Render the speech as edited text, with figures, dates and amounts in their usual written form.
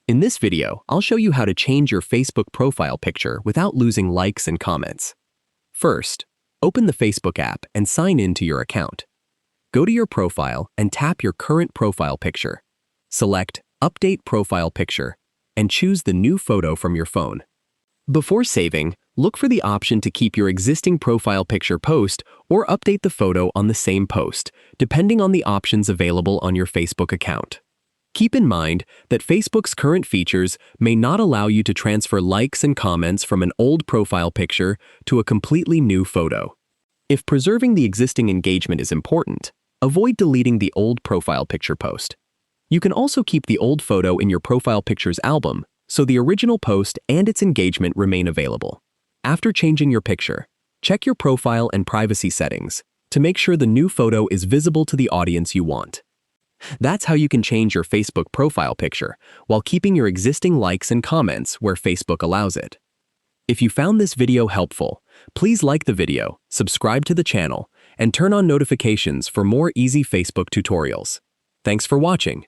In this video, I'll show you how to change your Facebook profile picture without losing likes and comments. First, open the Facebook app and sign in to your account. Go to your profile and tap your current profile picture. Select Update Profile Picture and choose the new photo from your phone. Before saving, look for the option to keep your existing profile picture post or update the photo on the same post, depending on the options available on your Facebook account. Keep in mind that Facebook's current features may not allow you to transfer likes and comments from an old profile picture to a completely new photo. If preserving the existing engagement is important, avoid deleting the old profile picture post. You can also keep the old photo in your profile pictures album, so the original post and its engagement remain available. After changing your picture, check your profile and privacy settings to make sure the new photo is visible to the audience you want. That's how you can change your Facebook profile picture while keeping your existing likes and comments where Facebook allows it. If you found this video helpful, please like the video, subscribe to the channel, and turn on notifications for more easy Facebook tutorials. Thanks for watching.